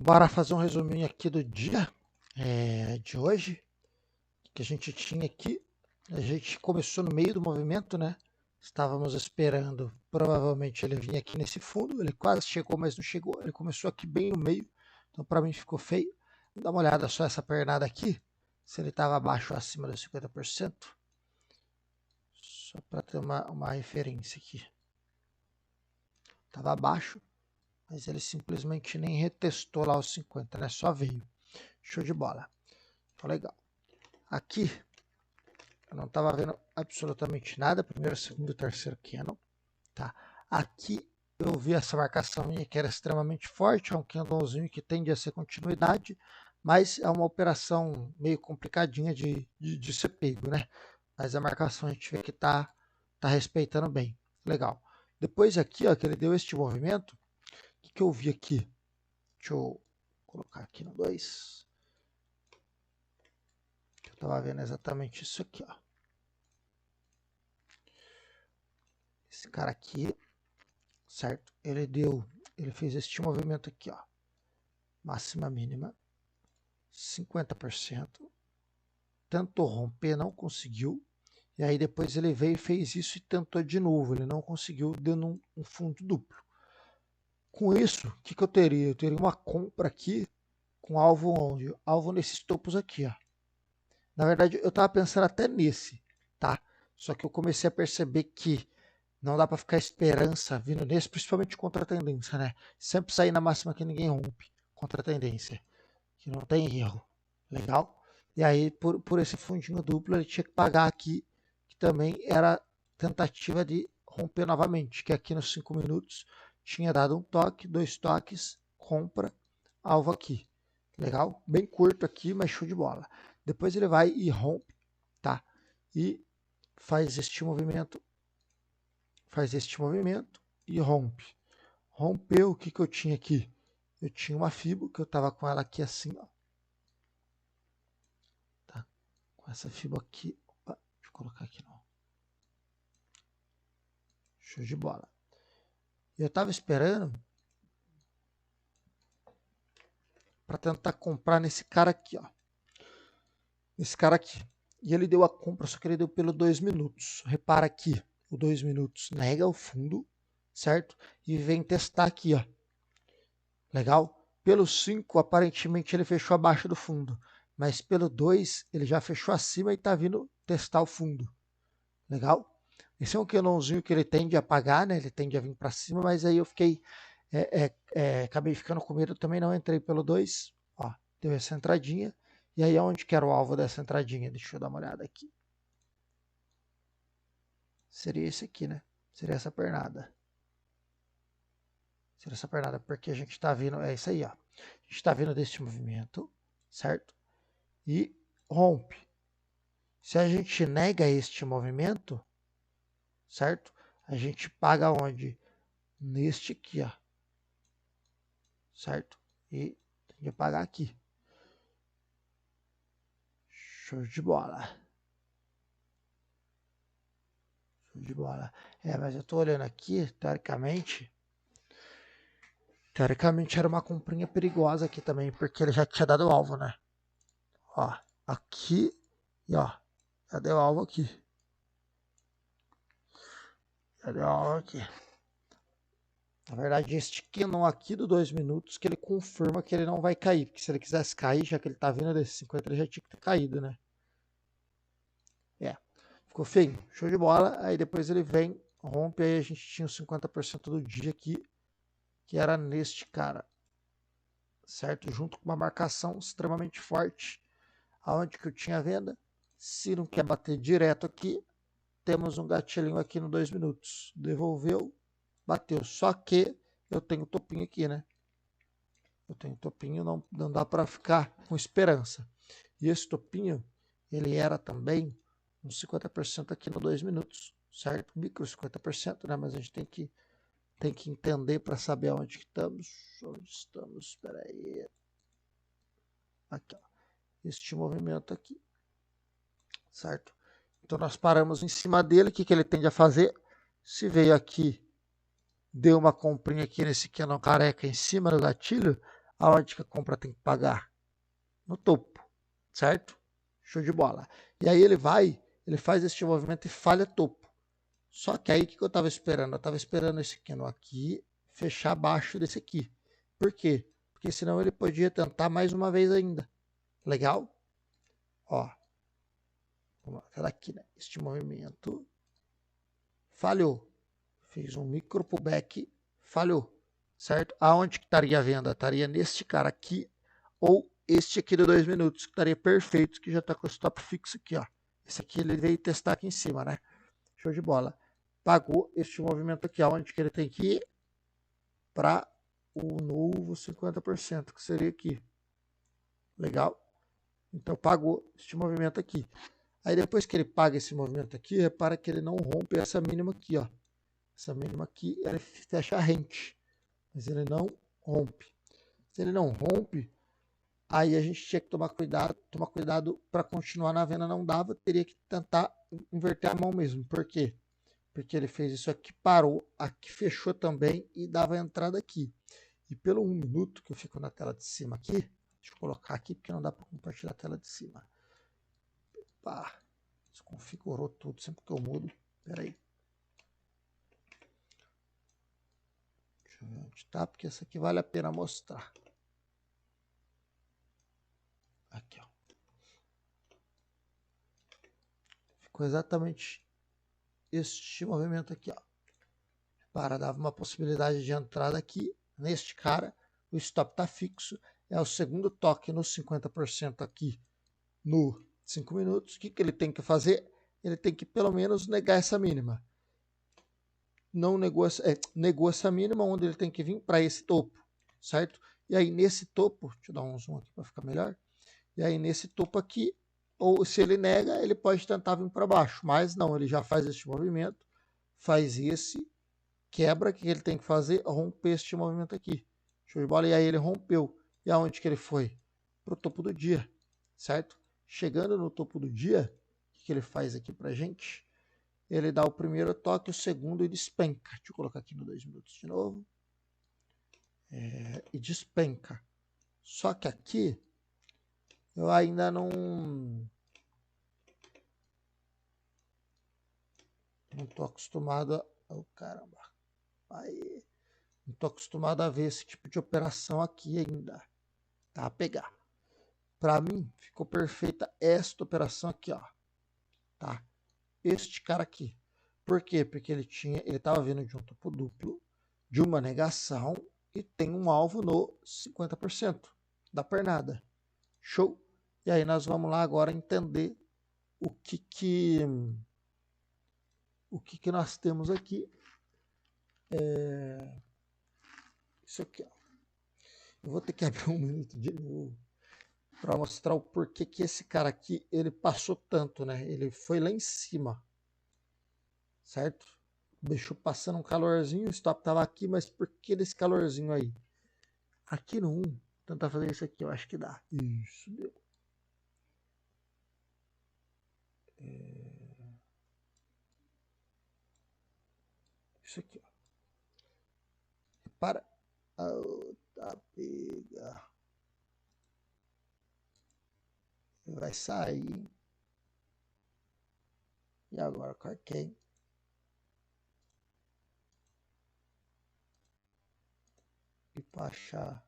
Bora fazer um resuminho aqui do dia de hoje, que a gente tinha aqui. A gente começou no meio do movimento, né? Estávamos esperando, provavelmente ele vinha aqui nesse fundo, ele quase chegou, mas não chegou. Ele começou aqui bem no meio, então para mim ficou feio. Dá uma olhada só essa pernada aqui, se ele estava abaixo ou acima dos 50%. Só para ter uma referência aqui. Estava abaixo, mas ele simplesmente nem retestou lá os 50, né? Só veio. Show de bola. Então, legal. Aqui, eu não estava vendo absolutamente nada. Primeiro, segundo, terceiro candle. Tá? Aqui, eu vi essa marcação minha que era extremamente forte. É um candlezinho que tende a ser continuidade, mas é uma operação meio complicadinha de ser pego, né? Mas a marcação a gente vê que tá respeitando bem. Legal. Depois aqui, ó, que ele deu este movimento, o que eu vi aqui? Deixa eu colocar aqui no 2. Eu estava vendo exatamente isso aqui, ó. Esse cara aqui, certo? Ele fez este movimento aqui, ó. Máxima mínima, 50%. Tentou romper, não conseguiu. E aí depois ele veio e fez isso e tentou de novo. Ele não conseguiu, dando um fundo duplo. Com isso, o que eu teria? Eu teria uma compra aqui com alvo onde? Alvo nesses topos aqui, ó. Na verdade, eu estava pensando até nesse, tá? Só que eu comecei a perceber que não dá para ficar esperança vindo nesse, principalmente contra a tendência, né? Sempre sair na máxima que ninguém rompe, contra a tendência, que não tem erro. Legal? E aí, por esse fundinho duplo, ele tinha que pagar aqui, que também era tentativa de romper novamente, que aqui nos 5 minutos tinha dado um toque, 2 toques, compra, alvo aqui. Legal? Bem curto aqui, mas show de bola. Depois ele vai e rompe, tá? E faz este movimento e rompe. Rompeu, o que eu tinha aqui? Eu tinha uma FIBO, que eu estava com ela aqui assim, ó. Tá? Com essa FIBO aqui. Opa, deixa eu colocar aqui não. Show de bola. Eu estava esperando para tentar comprar nesse cara aqui, ó. Esse cara aqui. E ele deu a compra, só que ele deu pelo 2 minutos. Repara aqui, o 2 minutos nega o fundo, certo? E vem testar aqui, ó. Legal? Pelo 5, aparentemente ele fechou abaixo do fundo. Mas pelo 2, ele já fechou acima e tá vindo testar o fundo. Legal? Esse é um candlezinho que ele tende a pagar, né? Ele tende a vir para cima, mas aí eu fiquei... acabei ficando com medo, também não entrei pelo 2. Ó, deu essa entradinha. E aí, onde que era o alvo dessa entradinha? Deixa eu dar uma olhada aqui. Seria esse aqui, né? Seria essa pernada. Seria essa pernada, porque a gente está vindo... É isso aí, ó. A gente está vindo desse movimento, certo? E rompe. Se a gente nega este movimento, certo? A gente paga onde? Neste aqui, ó. Certo? E tem que pagar aqui. Show de bola. Show de bola. Mas eu tô olhando aqui, teoricamente era uma comprinha perigosa aqui também, porque ele já tinha dado alvo, né? Ó, aqui e ó, já deu alvo aqui. Já deu alvo aqui. Na verdade, este canon aqui do 2 minutos, que ele confirma que ele não vai cair, porque se ele quisesse cair, já que ele tá vindo desse 50, ele já tinha que ter caído, né? Ficou feio, show de bola. Aí depois ele vem, rompe, aí a gente tinha os 50% do dia aqui, que era neste cara, certo? Junto com uma marcação extremamente forte. Aonde que eu tinha venda? Se não quer bater direto aqui, temos um gatilhinho aqui no 2 minutos. Devolveu, bateu. Só que eu tenho topinho aqui, né? Eu tenho topinho, não dá para ficar com esperança. E esse topinho, ele era também uns 50% aqui no 2 minutos, certo? Micro 50%, né? Mas a gente tem que entender para saber onde estamos. Onde estamos? Espera aí. Aqui, ó. Este movimento aqui, certo? Então nós paramos em cima dele. O que ele tende a fazer? Se veio aqui, deu uma comprinha aqui nesse canon careca em cima do gatilho, Aonde que a compra tem que pagar? No topo, certo? Show de bola. E aí ele faz este movimento e falha topo. Só que aí o que eu estava esperando? Eu estava esperando esse candle aqui fechar abaixo desse aqui. Por quê? Porque senão ele podia tentar mais uma vez ainda. Legal? Ó. Tá aqui, né? Este movimento falhou. Fez um micro pullback, falhou. Certo? Aonde que estaria a venda? Estaria neste cara aqui ou este aqui de 2 minutos, que estaria perfeito, que já está com o stop fixo aqui, ó. Esse aqui ele veio testar aqui em cima, né? Show de bola. Pagou este movimento aqui, aonde que ele tem que ir? Para o novo 50%, que seria aqui. Legal? Então pagou este movimento aqui. Aí depois que ele paga esse movimento aqui, repara que ele não rompe essa mínima aqui, ó. Essa mínima aqui, ele fecha a rente. Mas ele não rompe. Se ele não rompe, aí a gente tinha que tomar cuidado para continuar na venda. Não dava, teria que tentar inverter a mão mesmo. Por quê? Porque ele fez isso aqui, parou, aqui fechou também e dava a entrada aqui. E pelo 1 minuto que eu fico na tela de cima aqui, deixa eu colocar aqui porque não dá para compartilhar a tela de cima. Pá, desconfigurou tudo, sempre que eu mudo. Espera aí. Deixa eu ver onde tá, porque essa aqui vale a pena mostrar. Aqui, ó. Ficou exatamente este movimento aqui, ó. Para, dava uma possibilidade de entrada aqui, neste cara, o stop tá fixo, é o segundo toque no 50% aqui no 5 minutos. O que ele tem que fazer? Ele tem que pelo menos negar essa mínima. Não negou essa mínima, onde ele tem que vir para esse topo, certo? E aí nesse topo, deixa eu dar um zoom aqui para ficar melhor, e aí nesse topo aqui, ou se ele nega, ele pode tentar vir para baixo, mas não, ele já faz este movimento, faz esse, quebra, o que ele tem que fazer? Romper este movimento aqui. Show de bola. E aí ele rompeu. E aonde que ele foi? Para o topo do dia, certo? Chegando no topo do dia, o que ele faz aqui para gente? Ele dá o primeiro toque, o segundo e despenca. Deixa eu colocar aqui no 2 minutos de novo. E despenca. Só que aqui, eu ainda não estou acostumado a... Oh, caramba. Aí, não estou acostumado a ver esse tipo de operação aqui ainda. Tá, a pegar. Para mim, ficou perfeita esta operação aqui, ó. Tá? Este cara aqui. Por quê? Porque ele estava vindo de um topo duplo, de uma negação, e tem um alvo no 50% da pernada. Show? E aí nós vamos lá agora entender o que nós temos aqui. Isso aqui, ó. Eu vou ter que abrir 1 minuto de novo para mostrar o porquê que esse cara aqui, ele passou tanto, né? Ele foi lá em cima, certo? Deixou passando um calorzinho, o stop tava aqui, mas por que desse calorzinho aí? Aqui no 1, vou tentar fazer isso aqui, eu acho que dá. Isso, deu. Isso aqui, ó. Repara. Tá, pega. Vai sair. E agora carquei. E para achar.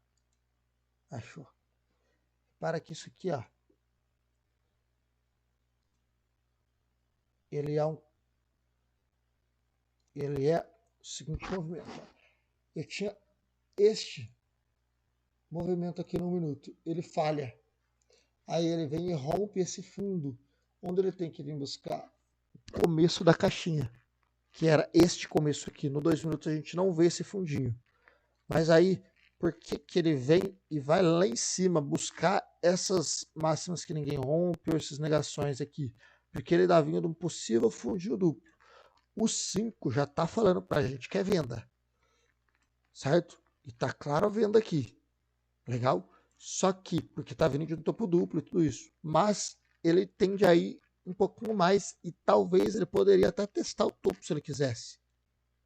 Achou. Para que isso aqui, ó. Ele é o seguinte movimento. Ó. Eu tinha este movimento aqui no 1 minuto. Ele falha. Aí ele vem e rompe esse fundo, onde ele tem que vir buscar o começo da caixinha, que era este começo aqui. No 2 minutos a gente não vê esse fundinho. Mas aí, por que ele vem e vai lá em cima buscar essas máximas que ninguém rompe, ou essas negações aqui? Porque ele dá vindo de um possível fundinho duplo. O 5 já está falando para a gente que é venda, certo? E está claro a venda aqui. Legal? Só que, porque está vindo de um topo duplo e tudo isso. Mas ele tende a ir um pouquinho mais e talvez ele poderia até testar o topo se ele quisesse.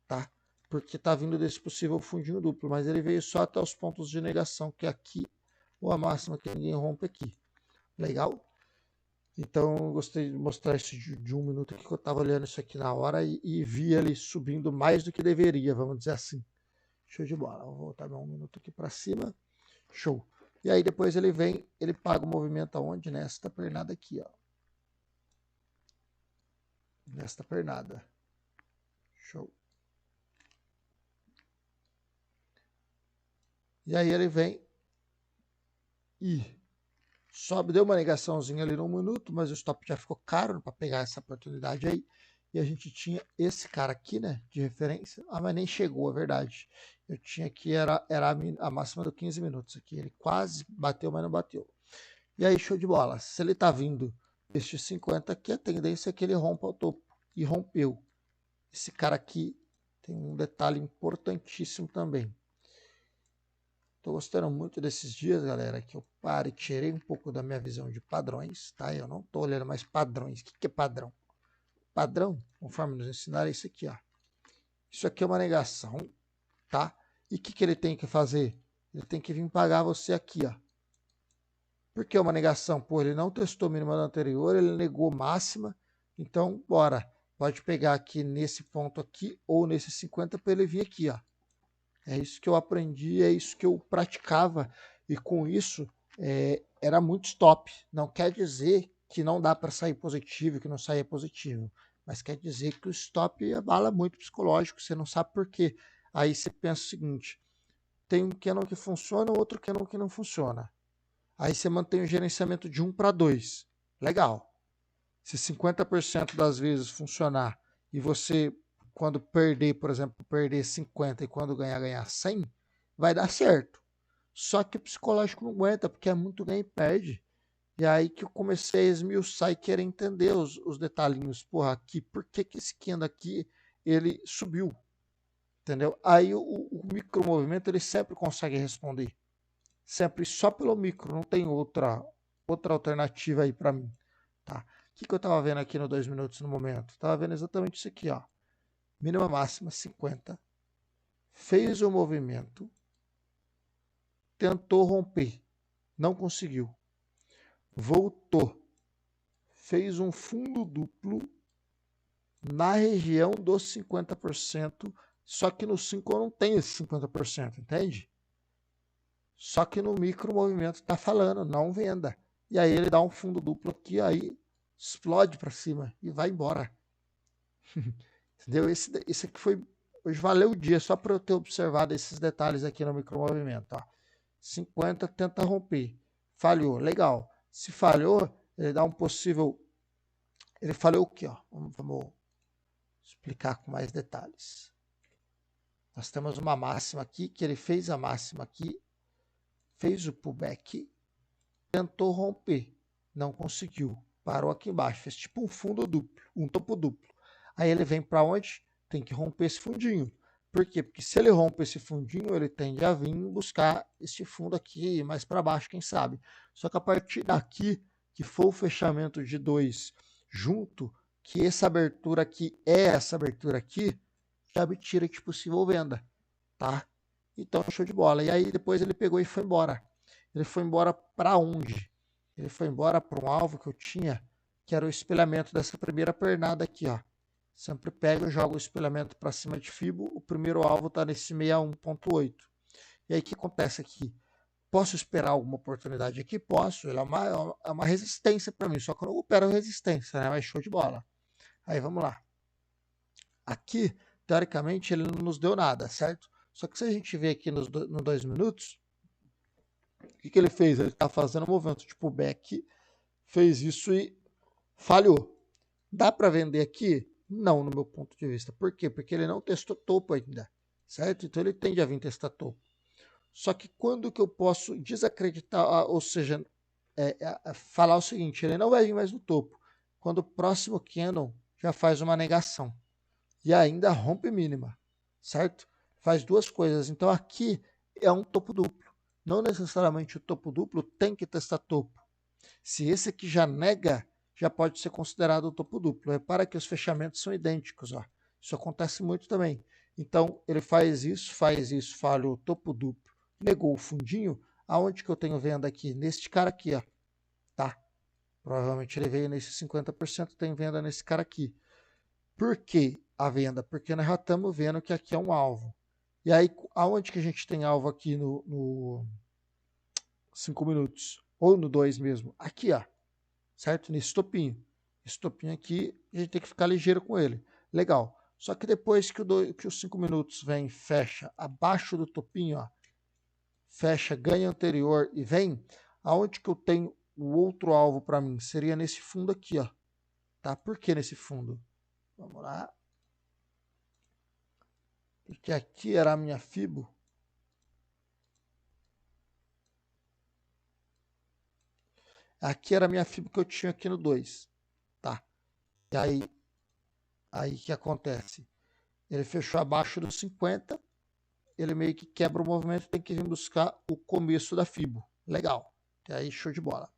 Tá? porque está vindo desse possível fundinho duplo, mas ele veio só até os pontos de negação, que é aqui, ou a máxima que ninguém rompe aqui. Legal? Então, eu gostei de mostrar isso de 1 minuto aqui, que eu estava olhando isso aqui na hora e vi ele subindo mais do que deveria, vamos dizer assim. Show de bola. Vou voltar 1 minuto aqui para cima. Show. E aí depois ele vem, ele paga o movimento aonde? Nesta pernada aqui, ó. Nesta pernada. Show. E aí ele vem e sobe, deu uma negaçãozinha ali no 1 minuto, mas o stop já ficou caro para pegar essa oportunidade aí. E a gente tinha esse cara aqui, né, de referência. Ah, mas nem chegou, é verdade. Eu tinha aqui, era a máxima do 15 minutos aqui. Ele quase bateu, mas não bateu. E aí, show de bola. Se ele tá vindo este 50 aqui, a tendência é que ele rompa o topo. E rompeu. Esse cara aqui tem um detalhe importantíssimo também. Tô gostando muito desses dias, galera, que eu parei, tirei um pouco da minha visão de padrões, tá? Eu não tô olhando mais padrões. O que é padrão? Padrão, conforme nos ensinaram, é isso aqui, ó. Isso aqui é uma negação, tá? E o que ele tem que fazer? Ele tem que vir pagar você aqui, ó. Por que uma negação? Pô, ele não testou mínima do anterior, ele negou máxima. Então, bora. Pode pegar aqui nesse ponto aqui ou nesse 50 para ele vir aqui, ó. É isso que eu aprendi, é isso que eu praticava. E com isso, era muito stop. Não quer dizer que não dá para sair positivo, que não saia positivo. Mas quer dizer que o stop abala muito o psicológico, você não sabe por quê. Aí você pensa o seguinte, tem um canon que funciona, outro canon que não funciona. Aí você mantém o gerenciamento de 1 para 2. Legal. Se 50% das vezes funcionar e você, quando perder, por exemplo, perder 50 e quando ganhar 100, vai dar certo. Só que o psicológico não aguenta, porque é muito ganho e perde. E aí que eu comecei a esmiuçar e querer entender os detalhinhos. Porra, aqui, por que esse candle aqui, ele subiu? Entendeu? Aí o micromovimento, ele sempre consegue responder. Sempre só pelo micro, não tem outra alternativa aí para mim. Tá? O que eu estava vendo aqui no 2 minutos no momento? Estava vendo exatamente isso aqui, ó. Mínima máxima 50. Fez o movimento. Tentou romper. Não conseguiu. Voltou. Fez um fundo duplo na região dos 50%. Só que no 5 eu não tenho esse 50%, entende? Só que no micro movimento está falando, não venda. E aí ele dá um fundo duplo aqui, aí explode para cima e vai embora. Entendeu? Esse aqui foi... Hoje valeu o dia só para eu ter observado esses detalhes aqui no micro movimento. Ó. 50 tenta romper. Falhou, legal. Se falhou, ele dá um possível... Ele falhou o quê? Ó? Vamos explicar com mais detalhes. Nós temos uma máxima aqui, que ele fez a máxima aqui, fez o pullback, tentou romper, não conseguiu, parou aqui embaixo, fez tipo um fundo duplo, um topo duplo. Aí ele vem para onde? Tem que romper esse fundinho. Por quê? Porque se ele rompe esse fundinho, ele tende a vir buscar esse fundo aqui, mais para baixo, quem sabe. Só que a partir daqui, que for o fechamento de 2 junto, que essa abertura aqui é essa abertura aqui, já me tira de possível venda, tá? Então, show de bola. E aí, depois ele pegou e foi embora. Ele foi embora para onde? Ele foi embora para um alvo que eu tinha, que era o espelhamento dessa primeira pernada aqui, ó. Sempre pego e jogo o espelhamento para cima de Fibo. O primeiro alvo está nesse 61.8. E aí, o que acontece aqui? Posso esperar alguma oportunidade aqui? Posso. Ele é uma resistência para mim, só que eu não opero resistência, né? Mas show de bola. Aí, vamos lá. Aqui, teoricamente, ele não nos deu nada, certo? Só que se a gente ver aqui nos 2 minutos, o que ele fez? Ele está fazendo um movimento de pullback, fez isso e falhou. Dá para vender aqui? Não, no meu ponto de vista. Por quê? Porque ele não testou topo ainda, certo? Então ele tende a vir testar topo. Só que quando que eu posso desacreditar, ou seja, falar o seguinte, ele não vai vir mais no topo, quando o próximo candle já faz uma negação e ainda rompe mínima, certo? Faz duas coisas. Então aqui é um topo duplo. Não necessariamente o topo duplo tem que testar topo. Se esse aqui já nega, já pode ser considerado o topo duplo. Repara que os fechamentos são idênticos. Ó. Isso acontece muito também. Então, ele faz isso, falhou topo duplo, negou o fundinho. Aonde que eu tenho venda aqui? Neste cara aqui, ó, tá? Provavelmente ele veio nesse 50%, tem venda nesse cara aqui. Por que a venda? Porque nós já estamos vendo que aqui é um alvo. E aí, aonde que a gente tem alvo aqui no 5 minutos? Ou no 2 mesmo? Aqui, ó. Certo? Nesse topinho. Esse topinho aqui, a gente tem que ficar ligeiro com ele. Legal. Só que depois que os 5 minutos vem e fecha abaixo do topinho, ó, fecha, ganha anterior e vem, aonde que eu tenho o outro alvo para mim? Seria nesse fundo aqui, ó. Tá? Por que nesse fundo? Vamos lá. Porque aqui era a minha Fibo. Aqui era a minha Fibo que eu tinha aqui no 2. Tá? E aí que acontece? Ele fechou abaixo dos 50. Ele meio que quebra o movimento, tem que vir buscar o começo da Fibo. Legal. E aí, show de bola.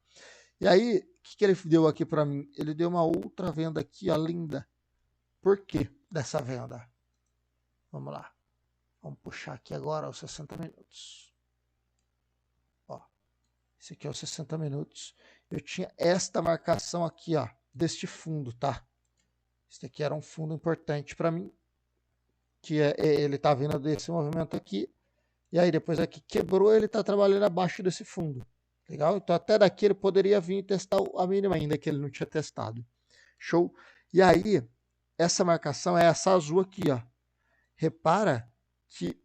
E aí, o que ele deu aqui para mim? Ele deu uma outra venda aqui, ó, linda. Por que dessa venda? Vamos lá. Vamos puxar aqui agora os 60 minutos. Ó, esse aqui é os 60 minutos. Eu tinha esta marcação aqui, ó, deste fundo, tá? Esse aqui era um fundo importante para mim, que ele tá vindo desse movimento aqui. E aí depois aqui quebrou, ele tá trabalhando abaixo desse fundo. Legal? Então até daqui ele poderia vir e testar a mínima ainda que ele não tinha testado. Show? E aí, essa marcação é essa azul aqui, ó. Repara que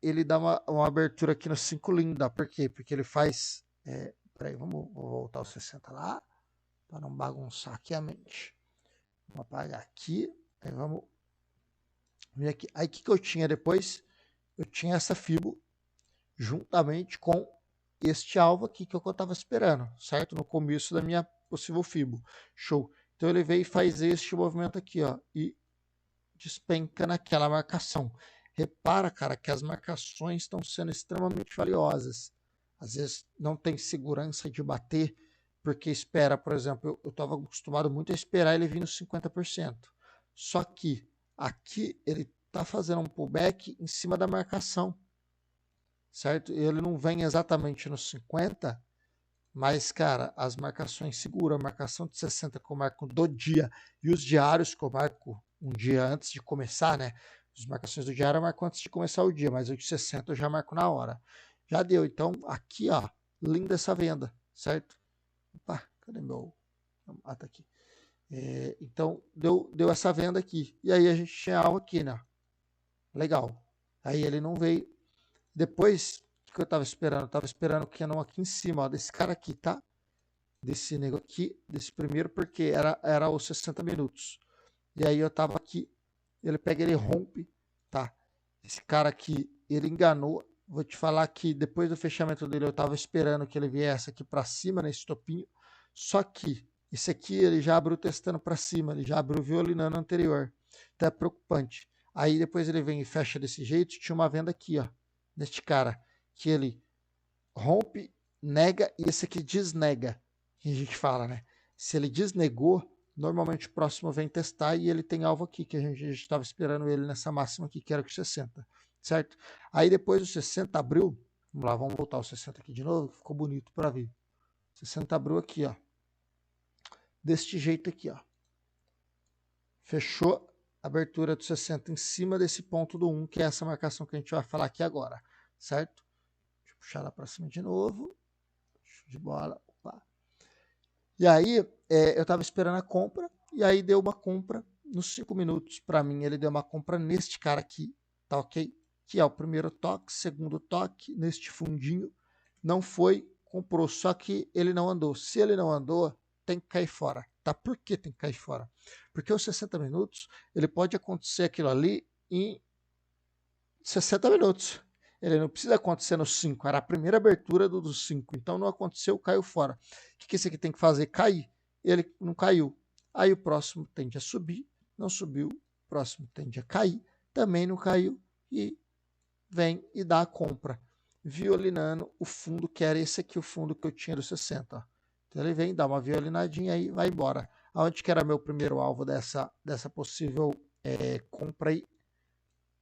ele dá uma abertura aqui no 5 linda. Por quê? Porque ele faz... peraí, vou voltar os 60 lá, para não bagunçar aqui a mente. Vamos apagar aqui. Aí vamos vir aqui. Aí o que eu tinha depois? Eu tinha essa Fibo juntamente com este alvo aqui que eu estava esperando, certo? No começo da minha possível Fibo. Show. Então ele veio e faz este movimento aqui, ó, e despenca naquela marcação. Repara, cara, que as marcações estão sendo extremamente valiosas. Às vezes não tem segurança de bater, porque espera, por exemplo, eu estava acostumado muito a esperar ele vir nos 50%. Só que aqui ele está fazendo um pullback em cima da marcação, certo? Ele não vem exatamente nos 50%, mas, cara, as marcações seguram. A marcação de 60 que eu marco do dia e os diários que eu marco um dia antes de começar, né? As marcações do diário eu marco antes de começar o dia, mas o de 60 eu já marco na hora. Já deu. Então, aqui, ó, linda essa venda, certo? Opa, cadê meu... Ah, tá aqui. Então, deu essa venda aqui. E aí a gente tinha algo aqui, né? Legal. Aí ele não veio. Depois, o que eu estava esperando? Eu estava esperando o Canon aqui em cima, ó, desse cara aqui, tá? Desse negócio aqui, desse primeiro, porque era os 60 minutos. E aí eu estava aqui, ele pega, ele rompe, tá? Esse cara aqui, ele enganou. Vou te falar que depois do fechamento dele, eu estava esperando que ele viesse aqui para cima, nesse topinho. Só que esse aqui, ele já abriu testando para cima, ele já abriu violinando anterior. Então é preocupante. Aí depois ele vem e fecha desse jeito. Tinha uma venda aqui, ó, neste cara, que ele rompe, nega e esse aqui desnega, que a gente fala, né? Se ele desnegou, normalmente o próximo vem testar e ele tem alvo aqui, que a gente estava esperando ele nessa máxima aqui, que era com 60, certo? Aí depois o 60 abriu, vamos lá, vamos voltar o 60 aqui de novo, ficou bonito para ver. 60 abriu aqui, ó, deste jeito aqui, ó. Fechou a abertura do 60 em cima desse ponto do 1, que é essa marcação que a gente vai falar aqui agora, certo? Deixa eu puxar lá para cima de novo. Show de bola. Opa. E aí, eu estava esperando a compra, e aí deu uma compra nos 5 minutos. Para mim, ele deu uma compra neste cara aqui, tá ok? Que é o primeiro toque, segundo toque, neste fundinho. Não foi, comprou, só que ele não andou. Se ele não andou, tem que cair fora. Tá? Por que tem que cair fora? Porque os 60 minutos, ele pode acontecer aquilo ali em 60 minutos. Ele não precisa acontecer no 5. Era a primeira abertura do 5. Então não aconteceu, caiu fora. O que esse aqui tem que fazer? Cair. Ele não caiu. Aí o próximo tende a subir. Não subiu. O próximo tende a cair. Também não caiu. E vem e dá a compra. Violinando o fundo, que era esse aqui, o fundo que eu tinha do 60. Então ele vem, dá uma violinadinha aí, vai embora. Aonde que era meu primeiro alvo dessa possível compra aí?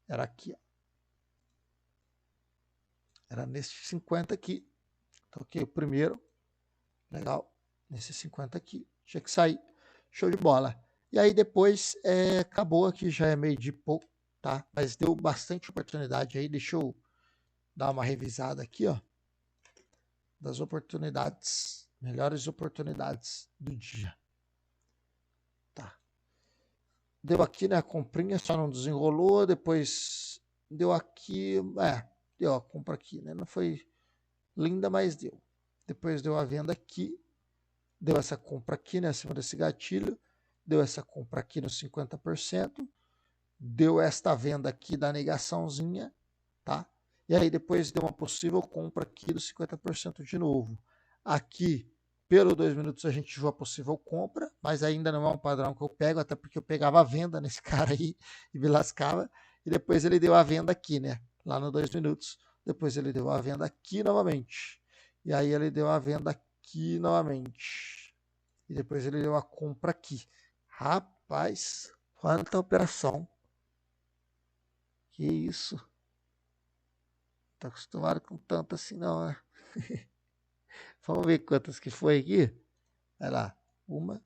era aqui, ó. Era nesse 50 aqui. Toquei o primeiro. Legal. Nesse 50 aqui. Tinha que sair. Show de bola. E aí depois acabou aqui, já é meio de pouco, tá? Mas deu bastante oportunidade aí. Deixa eu dar uma revisada aqui, ó. Das oportunidades. Melhores oportunidades do dia. Tá. Deu aqui, né? A comprinha, só não desenrolou. Depois deu aqui. Deu a compra aqui, né? Não foi linda, mas deu. Depois deu a venda aqui. Deu essa compra aqui, né? Acima desse gatilho. Deu essa compra aqui no 50%. Deu esta venda aqui da negaçãozinha, tá? E aí depois deu uma possível compra aqui do 50% de novo. Aqui, pelo 2 minutos, a gente viu a possível compra, mas ainda não é um padrão que eu pego, até porque eu pegava a venda nesse cara aí e me lascava. E depois ele deu a venda aqui, né? Lá no 2 minutos. Depois ele deu a venda aqui novamente. E aí ele deu a venda aqui novamente. E depois ele deu a compra aqui. Rapaz, quanta operação. Que isso? Tá acostumado com tanto assim não, né? Vamos ver quantas que foi aqui. Vai lá. 1,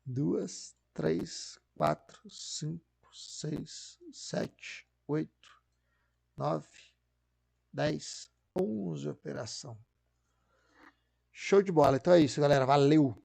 2, 3, 4, 5, 6, 7, 8, 9, 10, 11 operação. Show de bola. Então é isso, galera. Valeu!